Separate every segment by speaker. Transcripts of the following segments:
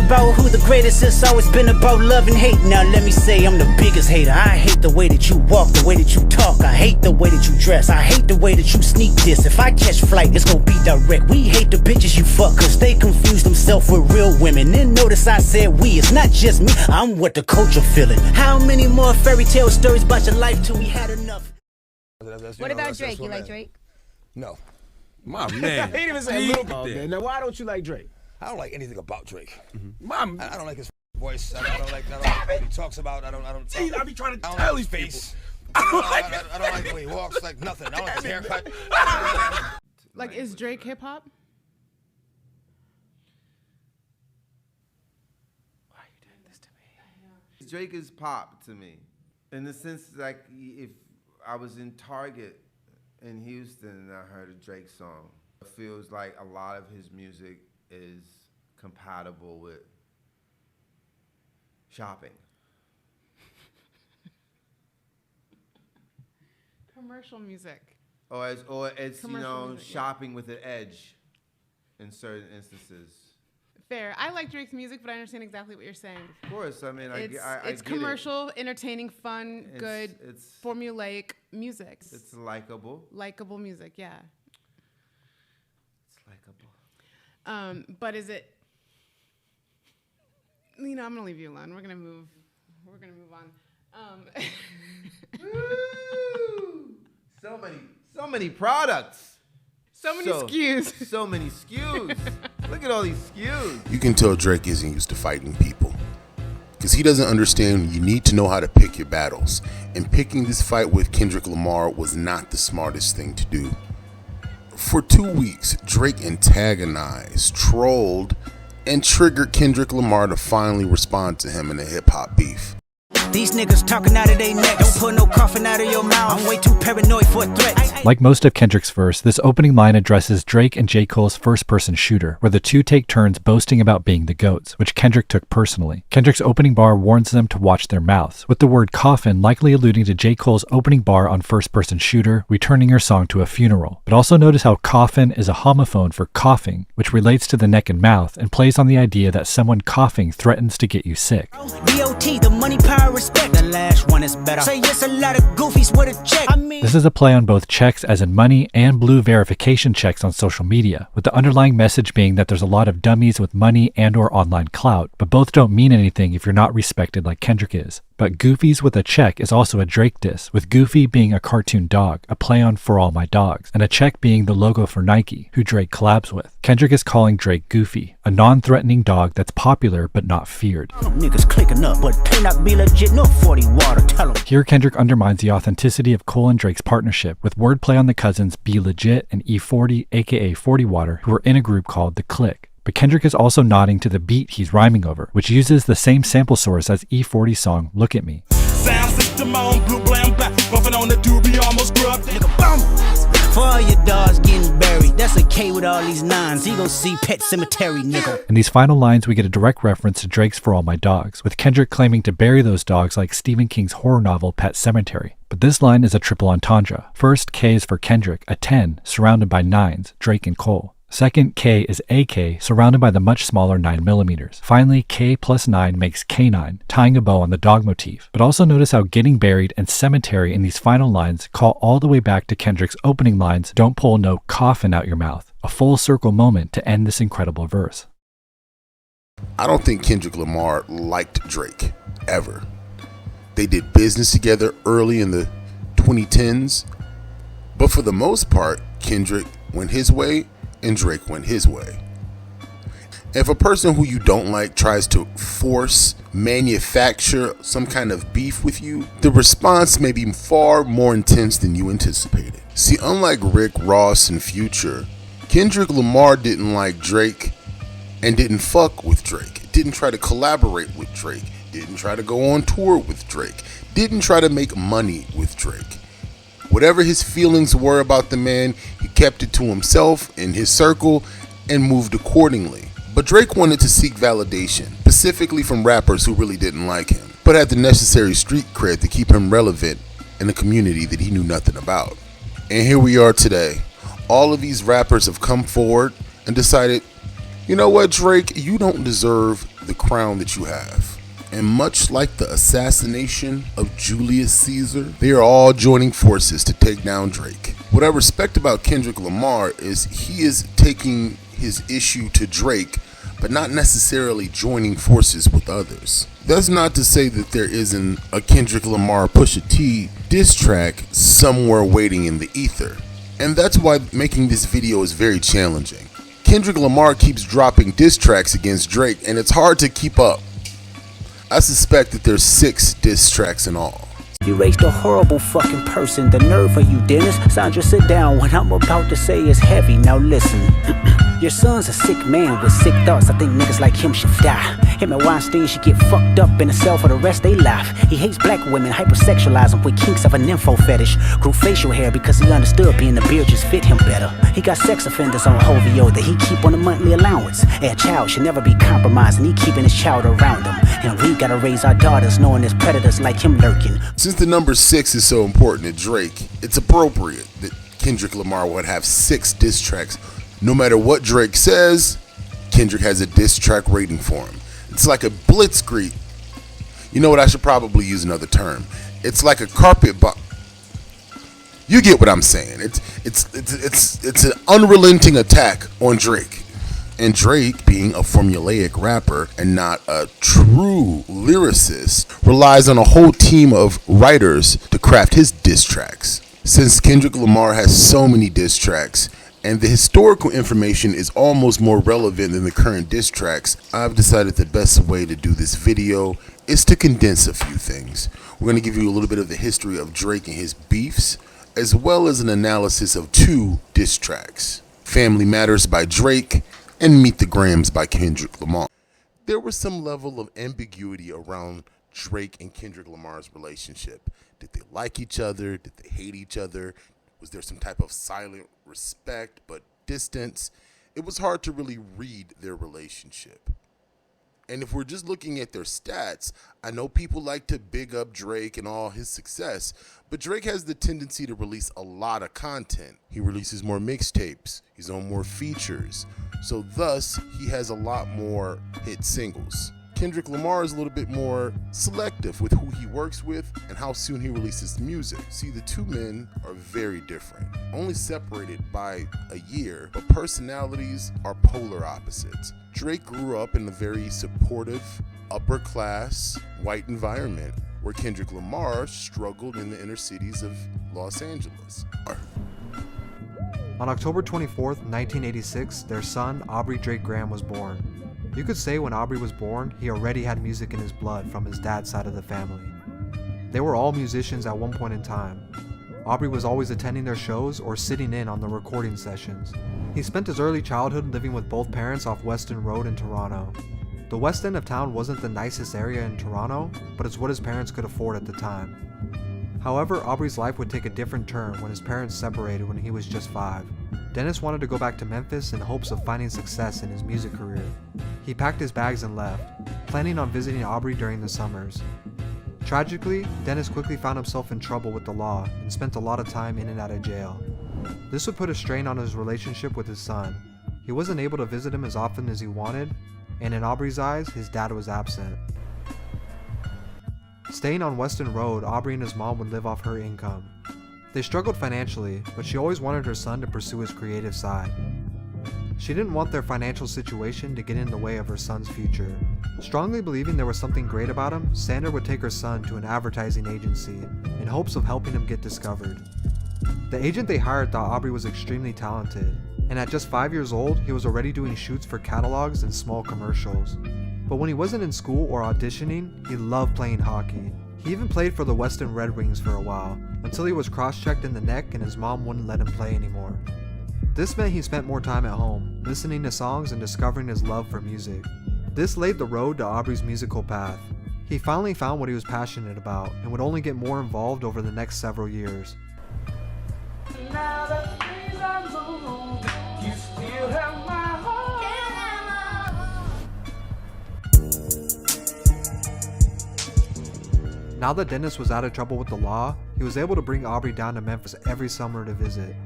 Speaker 1: about who the greatest is, always been about love and hate. Now let me say I'm the biggest hater. I hate the way that you walk, the way that you talk. I hate the way that you dress. I hate the way that you sneak this. If I catch flight, it's gonna be direct. We hate the bitches you fuck, cause they confuse themselves with real women. Then notice I said we, it's not just me, I'm what the culture feeling. How many more fairy tale stories about your life till we had enough?
Speaker 2: What about Drake? You like Drake?
Speaker 3: No.
Speaker 4: My man.
Speaker 3: He didn't even say a little bit. Okay. Now, why don't you like Drake?
Speaker 4: I don't like anything about Drake.
Speaker 3: Mm-hmm.
Speaker 4: I don't like his voice. I don't like what he talks about. I
Speaker 3: be trying to
Speaker 4: tell these people. I don't like the way he walks. Like nothing. I don't like his haircut.
Speaker 5: Like, is Drake hip hop?
Speaker 6: Why are you doing this to me? Drake is pop to me, in the sense like if I was in Target in Houston and I heard a Drake song, it feels like a lot of his music is compatible with shopping.
Speaker 5: Commercial music.
Speaker 6: Or it's
Speaker 5: Commercial music,
Speaker 6: shopping with an edge in certain instances.
Speaker 5: Fair. I like Drake's music, but I understand exactly what you're saying.
Speaker 6: Of course, I mean,
Speaker 5: It's
Speaker 6: I get
Speaker 5: commercial, entertaining, fun, good,
Speaker 6: it's
Speaker 5: formulaic music.
Speaker 6: It's likable.
Speaker 5: Likable music, yeah.
Speaker 6: It's likable.
Speaker 5: But is it? I'm gonna leave you alone. We're gonna move on.
Speaker 6: So many products.
Speaker 5: So many SKUs.
Speaker 6: So many SKUs. Look at all these SKUs.
Speaker 7: You can tell Drake isn't used to fighting people, because he doesn't understand you need to know how to pick your battles, and picking this fight with Kendrick Lamar was not the smartest thing to do. For 2 weeks, Drake antagonized, trolled, and triggered Kendrick Lamar to finally respond to him in a hip-hop beef.
Speaker 1: These niggas talking out of their neck. Don't put no coughing out of your mouth. I'm way too paranoid for a threat.
Speaker 8: Like most of Kendrick's verse, this opening line addresses Drake and J. Cole's first-person shooter, where the two take turns boasting about being the GOATs, which Kendrick took personally. Kendrick's opening bar warns them to watch their mouths, with the word coffin likely alluding to J. Cole's opening bar on first-person shooter, returning your song to a funeral. But also notice how coffin is a homophone for coughing, which relates to the neck and mouth, and plays on the idea that someone coughing threatens to get you sick.
Speaker 1: DOT, the money, power, respect. The last one is better. Say yes, a lot of goofies with a check.
Speaker 8: This is a play on both checks as in money and blue verification checks on social media, with the underlying message being that there's a lot of dummies with money and or online clout, but both don't mean anything if you're not respected like Kendrick is. But Goofies with a check is also a Drake diss, with Goofy being a cartoon dog, a play on For All My Dogs, and a check being the logo for Nike, who Drake collabs with. Kendrick is calling Drake Goofy, a non-threatening dog that's popular but not feared.
Speaker 1: Niggas clicking up, but they not be legit, no 40 water, tell them.
Speaker 8: Here Kendrick undermines the authenticity of Cole and Drake's partnership, with wordplay on the cousins Be Legit and E40, aka 40 Water, who are in a group called The Click. But Kendrick is also nodding to the beat he's rhyming over, which uses the same sample source as E40's song Look at Me.
Speaker 9: Sound system on, blue, black, buffing on the doobie, almost grubbed.
Speaker 1: For all your dogs getting buried, that's a K with all these nines. He gon' see Pet Cemetery, nigga.
Speaker 8: In these final lines, we get a direct reference to Drake's For All My Dogs, with Kendrick claiming to bury those dogs like Stephen King's horror novel Pet Sematary. But this line is a triple entendre. First, K is for Kendrick, a 10, surrounded by 9s, Drake and Cole. Second, K is AK, surrounded by the much smaller 9mm. Finally, K plus 9 makes K9, tying a bow on the dog motif. But also notice how getting buried and cemetery in these final lines call all the way back to Kendrick's opening lines, don't pull no coffin out your mouth. A full circle moment to end this incredible verse.
Speaker 7: I don't think Kendrick Lamar liked Drake, ever. They did business together early in the 2010s, but for the most part, Kendrick went his way and Drake went his way. If a person who you don't like tries to manufacture some kind of beef with you, the response may be far more intense than you anticipated. See, unlike Rick Ross and Future, Kendrick Lamar didn't like Drake and didn't fuck with Drake, didn't try to collaborate with Drake, didn't try to go on tour with Drake, didn't try to make money with Drake. Whatever his feelings were about the man, he kept it to himself in his circle and moved accordingly. But Drake wanted to seek validation, specifically from rappers who really didn't like him, but had the necessary street cred to keep him relevant in a community that he knew nothing about. And here we are today. All of these rappers have come forward and decided, you know what, Drake, you don't deserve the crown that you have. And much like the assassination of Julius Caesar, they are all joining forces to take down Drake. What I respect about Kendrick Lamar is he is taking his issue to Drake, but not necessarily joining forces with others. That's not to say that there isn't a Kendrick Lamar Pusha T diss track somewhere waiting in the ether. And that's why making this video is very challenging. Kendrick Lamar keeps dropping diss tracks against Drake, and it's hard to keep up. I suspect that there's 6 diss tracks in all.
Speaker 1: You raised a horrible fucking person. The nerve of you, Dennis. Sandra, sit down. What I'm about to say is heavy. Now listen. Your son's a sick man with sick thoughts. I think niggas like him should die. Him and Weinstein should get fucked up in a cell for the rest of their life. He hates black women, hypersexualize them with kinks of a nympho fetish. Grew facial hair because he understood being a beard just fit him better. He got sex offenders on Hovio that he keep on a monthly allowance. A child should never be compromised, and he keeping his child around him. And we gotta raise our daughters knowing there's predators like him lurking.
Speaker 7: Since the number 6 is so important to Drake, it's appropriate that Kendrick Lamar would have 6 diss tracks. No matter what Drake says, Kendrick has a diss track rating for him. It's like a blitzkrieg. You know what? I should probably use another term. It's like a carpet bomb. You get what I'm saying. It's an unrelenting attack on Drake. And Drake, being a formulaic rapper and not a true lyricist, relies on a whole team of writers to craft his diss tracks. Since Kendrick Lamar has so many diss tracks, and the historical information is almost more relevant than the current diss tracks, I've decided the best way to do this video is to condense a few things. We're going to give you a little bit of the history of Drake and his beefs, as well as an analysis of 2 diss tracks, Family Matters by Drake and Meet the Grams by Kendrick Lamar. There was some level of ambiguity around Drake and Kendrick Lamar's relationship. Did they like each other? Did they hate each other? Was there some type of silent respect but distance? It was hard to really read their relationship. And if we're just looking at their stats, I know people like to big up Drake and all his success, but Drake has the tendency to release a lot of content. He releases more mixtapes, he's on more features, so thus he has a lot more hit singles. Kendrick Lamar is a little bit more selective with who he works with and how soon he releases music. See, the 2 men are very different, only separated by a year, but personalities are polar opposites. Drake grew up in a very supportive, upper class, white environment, where Kendrick Lamar struggled in the inner cities of Los Angeles.
Speaker 8: On October 24th, 1986, their son, Aubrey Drake Graham, was born. You could say when Aubrey was born, he already had music in his blood from his dad's side of the family. They were all musicians at one point in time. Aubrey was always attending their shows or sitting in on the recording sessions. He spent his early childhood living with both parents off Weston Road in Toronto. The west end of town wasn't the nicest area in Toronto, but it's what his parents could afford at the time. However, Aubrey's life would take a different turn when his parents separated when he was just 5. Dennis wanted to go back to Memphis in hopes of finding success in his music career. He packed his bags and left, planning on visiting Aubrey during the summers. Tragically, Dennis quickly found himself in trouble with the law and spent a lot of time in and out of jail. This would put a strain on his relationship with his son. He wasn't able to visit him as often as he wanted, and in Aubrey's eyes, his dad was absent. Staying on Weston Road, Aubrey and his mom would live off her income. They struggled financially, but she always wanted her son to pursue his creative side. She didn't want their financial situation to get in the way of her son's future. Strongly believing there was something great about him, Sandra would take her son to an advertising agency in hopes of helping him get discovered. The agent they hired thought Aubrey was extremely talented, and at just 5 years old, he was already doing shoots for catalogs and small commercials. But when he wasn't in school or auditioning, he loved playing hockey. He even played for the Weston Red Wings for a while, until he was cross-checked in the neck and his mom wouldn't let him play anymore. This meant he spent more time at home, listening to songs and discovering his love for music. This laid the road to Aubrey's musical path. He finally found what he was passionate about and would only get more involved over the next several years.
Speaker 9: Now that things are moving, you still have my heart.
Speaker 8: Now that Dennis was out of trouble with the law, he was able to bring Aubrey down to Memphis every summer to visit.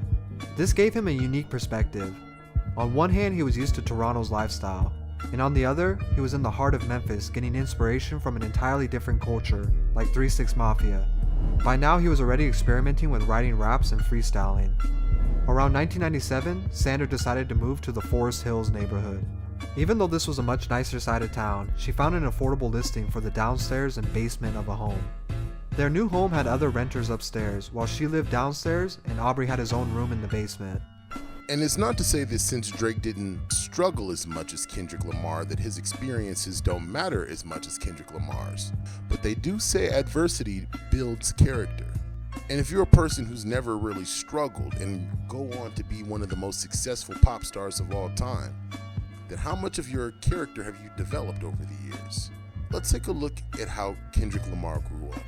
Speaker 8: This gave him a unique perspective. On one hand, he was used to Toronto's lifestyle,
Speaker 10: And on the other, he was in the heart of Memphis getting inspiration from an entirely different culture, like 3 6 Mafia. By now he was already experimenting with writing raps and freestyling. Around 1997, Sander decided to move to the Forest Hills neighborhood. Even though this was a much nicer side of town, she found an affordable listing for the downstairs and basement of a home. Their new home had other renters upstairs, while she lived downstairs and Aubrey had his own room in the basement.
Speaker 7: And it's not to say that since Drake didn't struggle as much as Kendrick Lamar that his experiences don't matter as much as Kendrick Lamar's. But they do say adversity builds character. And if you're a person who's never really struggled and go on to be one of the most successful pop stars of all time, then how much of your character have you developed over the years? Let's take a look at how Kendrick Lamar grew up.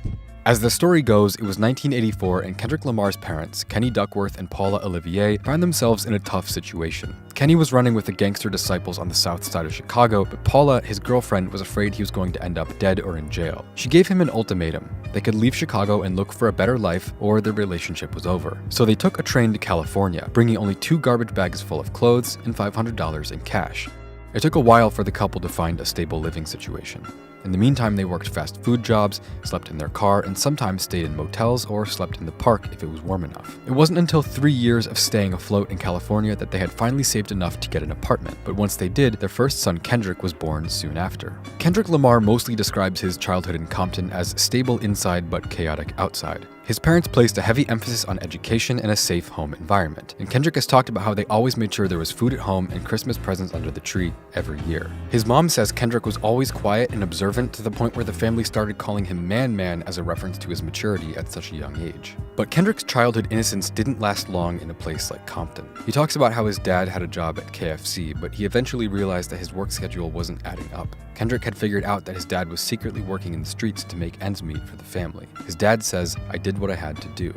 Speaker 11: As the story goes, it was 1984 and Kendrick Lamar's parents, Kenny Duckworth and Paula Olivier, found themselves in a tough situation. Kenny was running with the gangster disciples on the south side of Chicago, but Paula, his girlfriend, was afraid he was going to end up dead or in jail. She gave him an ultimatum. They could leave Chicago and look for a better life, or their relationship was over. So they took a train to California, bringing only 2 garbage bags full of clothes and $500 in cash. It took a while for the couple to find a stable living situation. In the meantime, they worked fast food jobs, slept in their car, and sometimes stayed in motels or slept in the park if it was warm enough. It wasn't until 3 years of staying afloat in California that they had finally saved enough to get an apartment, but once they did, their first son Kendrick was born soon after. Kendrick Lamar mostly describes his childhood in Compton as stable inside but chaotic outside. His parents placed a heavy emphasis on education and a safe home environment, and Kendrick has talked about how they always made sure there was food at home and Christmas presents under the tree every year. His mom says Kendrick was always quiet and observant to the point where the family started calling him Man as a reference to his maturity at such a young age. But Kendrick's childhood innocence didn't last long in a place like Compton. He talks about how his dad had a job at KFC, but he eventually realized that his work schedule wasn't adding up. Kendrick had figured out that his dad was secretly working in the streets to make ends meet for the family. His dad says, "I did what I had to do."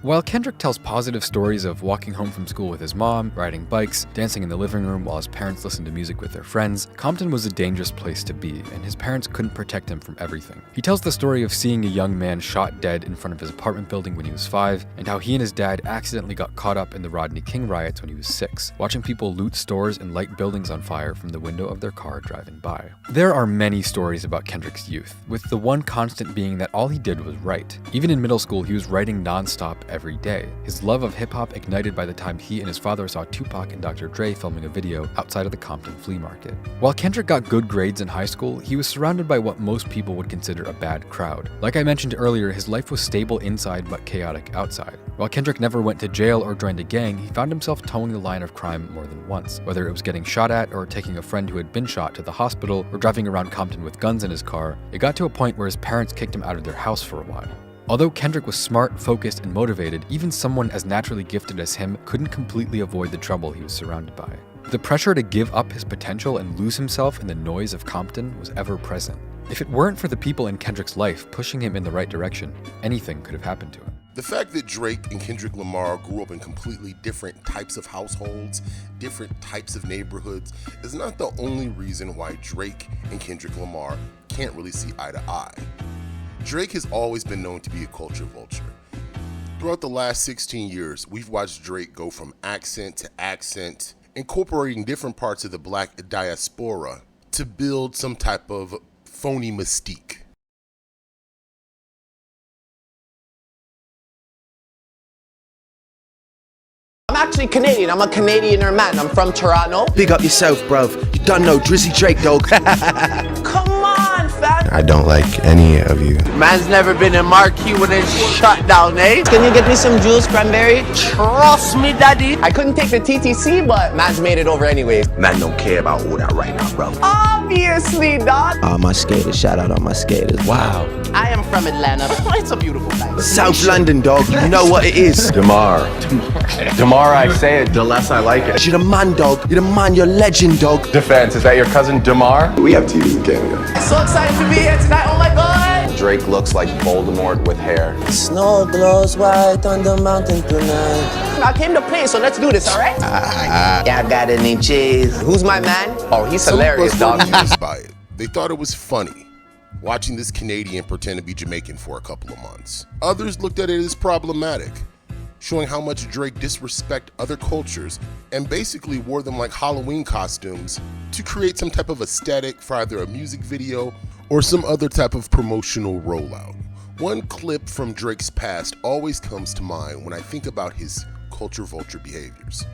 Speaker 11: While Kendrick tells positive stories of walking home from school with his mom, riding bikes, dancing in the living room while his parents listened to music with their friends, Compton was a dangerous place to be, and his parents couldn't protect him from everything. He tells the story of seeing a young man shot dead in front of his apartment building when he was 5, and how he and his dad accidentally got caught up in the Rodney King riots when he was 6, watching people loot stores and light buildings on fire from the window of their car driving by. There are many stories about Kendrick's youth, with the one constant being that all he did was write. Even in middle school, he was writing non-stop every day. His love of hip-hop ignited by the time he and his father saw Tupac and Dr. Dre filming a video outside of the Compton flea market. While Kendrick got good grades in high school, he was surrounded by what most people would consider a bad crowd. Like I mentioned earlier, his life was stable inside but chaotic outside. While Kendrick never went to jail or joined a gang, he found himself towing the line of crime more than once, whether it was getting shot at or taking a friend who had been shot to the hospital or driving around Compton with guns in his car. It got to a point where his parents kicked him out of their house for a while. Although Kendrick was smart, focused, and motivated, even someone as naturally gifted as him couldn't completely avoid the trouble he was surrounded by. The pressure to give up his potential and lose himself in the noise of Compton was ever present. If it weren't for the people in Kendrick's life pushing him in the right direction, anything could have happened to him.
Speaker 7: The fact that Drake and Kendrick Lamar grew up in completely different types of households, different types of neighborhoods, is not the only reason why Drake and Kendrick Lamar can't really see eye to eye. Drake has always been known to be a culture vulture. Throughout the last 16 years, we've watched Drake go from accent to accent, incorporating different parts of the black diaspora to build some type of phony mystique.
Speaker 12: I'm actually Canadian. I'm a Canadianer man. I'm from Toronto.
Speaker 13: Big up yourself, bruv. You done know Drizzy Drake, dog.
Speaker 12: Come on, fam.
Speaker 13: I don't like any of you.
Speaker 12: Man's never been in marquee when it's shut down, eh? Can you get me some Jules Cranberry? Trust me, daddy. I couldn't take the TTC, but man's made it over anyways.
Speaker 13: Man don't care about all that right now, bro.
Speaker 12: Obviously, dog.
Speaker 13: My skaters. Shout out on my skaters. Wow.
Speaker 12: I am from Atlanta. It's a beautiful place.
Speaker 13: South London, dog. You know what it is.
Speaker 14: Damar. Damar, I say it, the less I like it.
Speaker 13: You're the man, dog. You're the man. You're legend, dog.
Speaker 14: Defense, is that your cousin Damar?
Speaker 13: We have TVs in Canada.
Speaker 12: So excited to be here tonight. Oh my God.
Speaker 14: Drake looks like Voldemort with hair.
Speaker 13: Snow glows white on the mountain tonight.
Speaker 12: I came to play, so let's do this, all right?
Speaker 13: Yeah, I got any cheese.
Speaker 12: Who's my man? Oh, he's
Speaker 7: Some
Speaker 12: hilarious,
Speaker 7: of us
Speaker 12: dog.
Speaker 7: were amused by it. They thought it was funny, watching this Canadian pretend to be Jamaican for a couple of months. Others looked at it as problematic. showing how much Drake disrespected other cultures and basically wore them like Halloween costumes to create some type of aesthetic for either a music video or some other type of promotional rollout. One clip from Drake's past always comes to mind when I think about his culture vulture behaviors.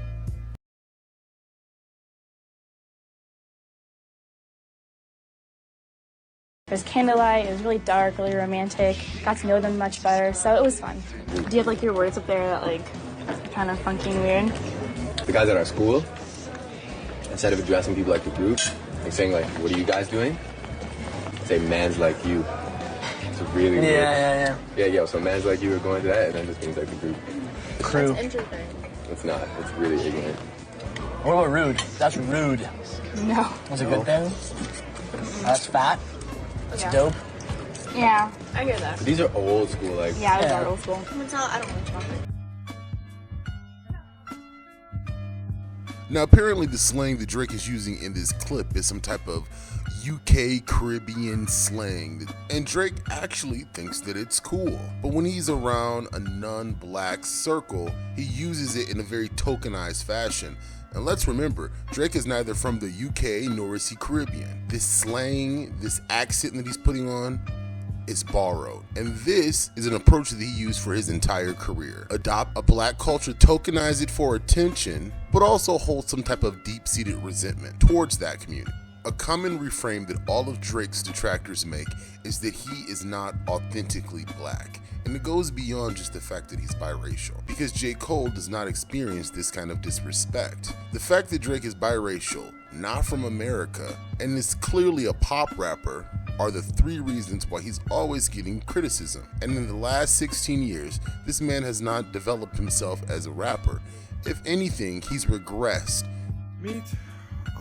Speaker 15: It was candlelight, it was really dark, really romantic. Got to know them much better, so it was fun. Do you have like your words up there that like kind of funky and weird?
Speaker 14: The guys at our school, instead of addressing people like the group, like saying like, what are you guys doing? Say man's like you. It's really weird. Yeah, so man's like you are going to that, and then this means like the group.
Speaker 12: Crew.
Speaker 15: That's interesting.
Speaker 14: It's not, it's really ignorant.
Speaker 12: What about rude? That's rude.
Speaker 15: No.
Speaker 12: That's a good thing? That's fat. That's dope.
Speaker 15: Yeah, I hear that.
Speaker 14: But these are old school, like.
Speaker 15: Yeah, those are old school. I don't want chocolate.
Speaker 7: Now, apparently the slang that Drake is using in this clip is some type of UK Caribbean slang, and Drake actually thinks that it's cool. But when he's around a non-black circle, he uses it in a very tokenized fashion. And let's remember, Drake is neither from the UK nor is he Caribbean. This slang, this accent that he's putting on, is borrowed. And this is an approach that he used for his entire career. Adopt a black culture, tokenize it for attention, but also hold some type of deep-seated resentment towards that community. A common reframe that all of Drake's detractors make is that he is not authentically black. And it goes beyond just the fact that he's biracial, because J. Cole does not experience this kind of disrespect. The fact that Drake is biracial, not from America, and is clearly a pop rapper are the three reasons why he's always getting criticism. And in the last 16 years, this man has not developed himself as a rapper. If anything, he's regressed.
Speaker 16: Meet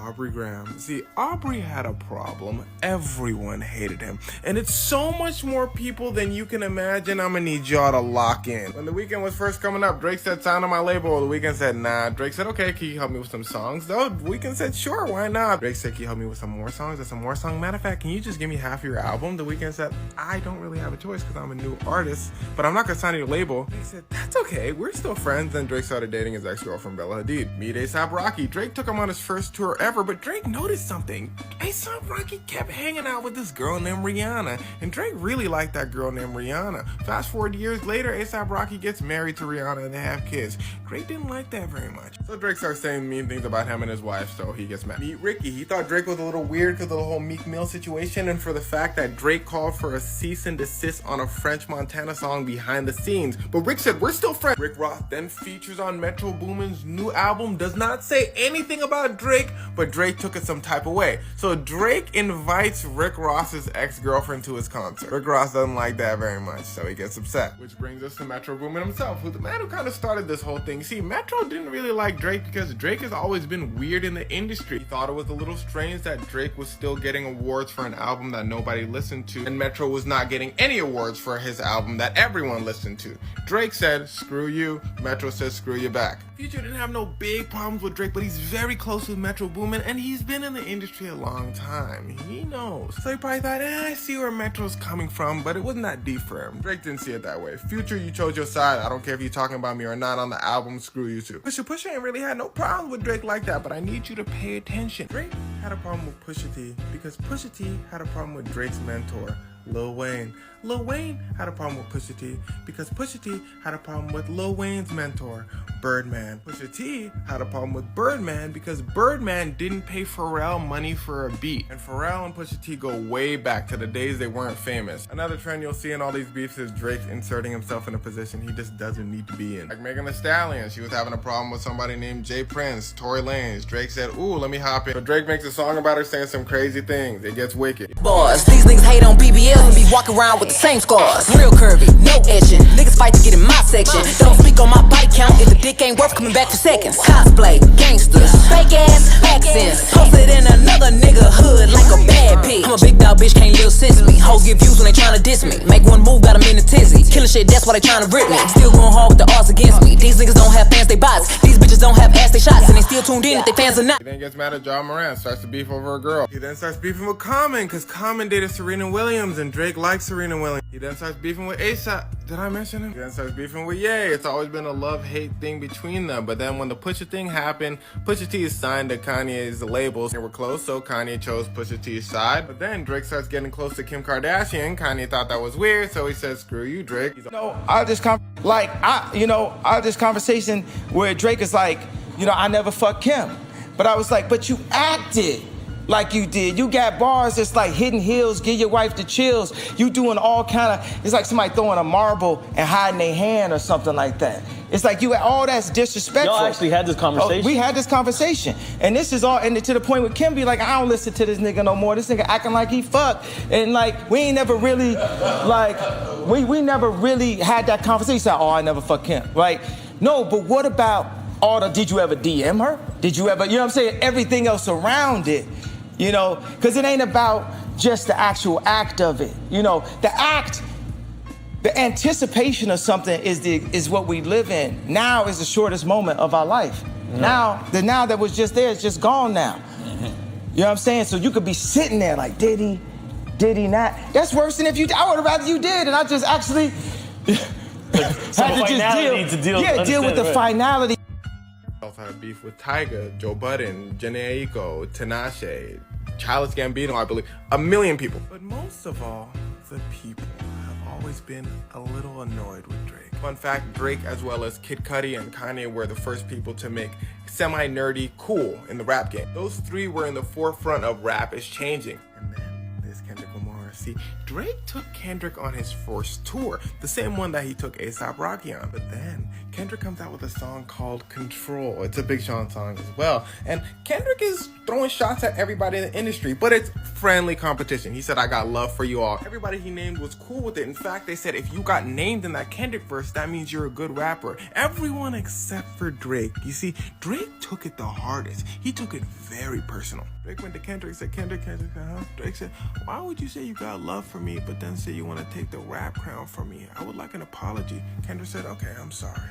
Speaker 16: Aubrey Graham. See, Aubrey had a problem. Everyone hated him. And it's so much more people than you can imagine. I'm gonna need y'all to lock in. When The Weeknd was first coming up, Drake said, sign on my label. The Weeknd said, nah. Drake said, okay, can you help me with some songs? Though The Weeknd said, sure, why not? Drake said, can you help me with some more songs? That's some more song. Matter of fact, can you just give me half of your album? The Weeknd said, I don't really have a choice because I'm a new artist, but I'm not gonna sign your label. Drake said, that's okay, we're still friends. Then Drake started dating his ex-girlfriend Bella Hadid. Meet A$AP Rocky. Drake took him on his first tour ever, but Drake noticed something. A$AP Rocky kept hanging out with this girl named Rihanna, and Drake really liked that girl named Rihanna. Fast forward years later, A$AP Rocky gets married to Rihanna and they have kids. Drake didn't like that very much. So Drake starts saying mean things about him and his wife, so he gets mad. Meet Ricky. He thought Drake was a little weird because of the whole Meek Mill situation and for the fact that Drake called for a cease and desist on a French Montana song behind the scenes. But Rick said, we're still friends. Rick Ross then features on Metro Boomin's new album, does not say anything about Drake, but Drake took it some type of way. So Drake invites Rick Ross's ex-girlfriend to his concert. Rick Ross doesn't like that very much, so he gets upset. Which brings us to Metro Boomin himself, who's the man who kind of started this whole thing. See, Metro didn't really like Drake because Drake has always been weird in the industry. He thought it was a little strange that Drake was still getting awards for an album that nobody listened to, and Metro was not getting any awards for his album that everyone listened to. Drake said, screw you. Metro said, screw you back. Future didn't have no big problems with Drake, but he's very close with Metro Boomin, and he's been in the industry a long time. He knows. So he probably thought, I see where Metro's coming from, but it wasn't that deep for him. Drake didn't see it that way. Future, you chose your side. I don't care if you're talking about me or not on the album, screw you too. Pusha ain't really had no problem with Drake like that, but I need you to pay attention. Drake had a problem with Pusha T because Pusha T had a problem with Drake's mentor, Lil Wayne. Lil Wayne had a problem with Pusha T because Pusha T had a problem with Lil Wayne's mentor, Birdman. Pusha T had a problem with Birdman because Birdman didn't pay Pharrell money for a beat. And Pharrell and Pusha T go way back to the days they weren't famous. Another trend you'll see in all these beefs is Drake inserting himself in a position he just doesn't need to be in. Like Megan Thee Stallion, she was having a problem with somebody named Jay Prince, Tory Lanez. Drake said, ooh, let me hop in. So Drake makes a song about her saying some crazy things. It gets wicked.
Speaker 17: Boys, these niggas hate on BBL and be walking around with the same scars. Real curvy, no etching. Niggas fight to get in my section. Don't speak on my body count if the dick ain't worth coming back for seconds. Cosplay, gangsters, fake ass accents. Posted in another nigga hood like a bad pig. I'm a big dog bitch, can't live since me. Hoes get views when they tryna diss me. Make one move, got them in a tizzy. Killing shit, that's why they tryna rip me. Still going hard with the odds against me. These niggas don't have fans, they bots. These bitches don't have ass, they shots. And they still tuned in if they fans or not.
Speaker 16: He then gets mad at John Moran, starts to beef over a girl. He then starts beefing with Common, because Common dated Serena Williams, and Drake likes Serena Williams. He then starts beefing with ASAP. Did I mention him? He then starts beefing with Ye. It's always been a love-hate thing between them. But then when the Pusha thing happened, Pusha T is signed to Kanye's labels. They were close, so Kanye chose Pusha T's side. But then Drake starts getting close to Kim Kardashian. Kanye thought that was weird, so he said, screw you, Drake.
Speaker 18: I had this conversation where Drake is like, I never fucked Kim. But I was like, but you acted like you did. You got bars that's like hidden heels, give your wife the chills. You doing all kind of, it's like somebody throwing a marble and hiding their hand or something like that. It's like all that's disrespectful.
Speaker 19: Y'all actually had this conversation?
Speaker 18: We had this conversation. And this is all, and to the point where Kim be like, I don't listen to this nigga no more. This nigga acting like he fucked. And like, we ain't never really, we never really had that conversation. He said, I never fucked Kim, right? No, but what about did you ever DM her? Did you ever, what I'm saying? Everything else around it, because it ain't about just the actual act of it. The act, the anticipation of something is what we live in. Now is the shortest moment of our life. Mm-hmm. Now that was just there, it's just gone now. Mm-hmm. You know what I'm saying? So you could be sitting there like, did he not? That's worse than if you, I would have rather you did, and I just actually had to just deal with the finality.
Speaker 16: Also had a beef with Tyga, Joe Budden, Jhené Aiko, Tinashe, Childish Gambino, I believe, a million people. But most of all, the people have always been a little annoyed with Drake. Fun fact, Drake as well as Kid Cudi and Kanye were the first people to make semi-nerdy cool in the rap game. Those three were in the forefront of rap is changing. And then there's Kendrick Lamar. See, Drake took Kendrick on his first tour, the same one that he took A$AP Rocky on. But then Kendrick comes out with a song called Control. It's a Big Sean song as well. And Kendrick is throwing shots at everybody in the industry, but it's friendly competition. He said, I got love for you all. Everybody he named was cool with it. In fact, they said, if you got named in that Kendrick verse, that means you're a good rapper. Everyone except for Drake. You see, Drake took it the hardest. He took it very personal. Drake went to Kendrick, said, Kendrick, huh? Drake said, why would you say you got love for me, but then say you want to take the rap crown from me? I would like an apology. Kendrick said, okay, I'm sorry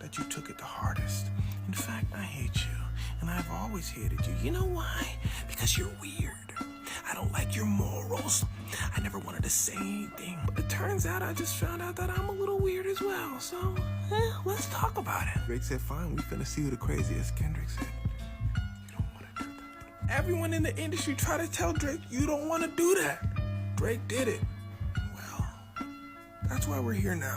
Speaker 16: that you took it the hardest. In fact, I hate you, and I've always hated you. You know why? Because you're weird. I don't like your morals. I never wanted to say anything, but it turns out I just found out that I'm a little weird as well, so let's talk about it. Drake said, fine, we finna see who the craziest. Kendrick said, you don't want to do that. Everyone in the industry tried to tell Drake, you don't want to do that. Drake did it. Well, that's why we're here now.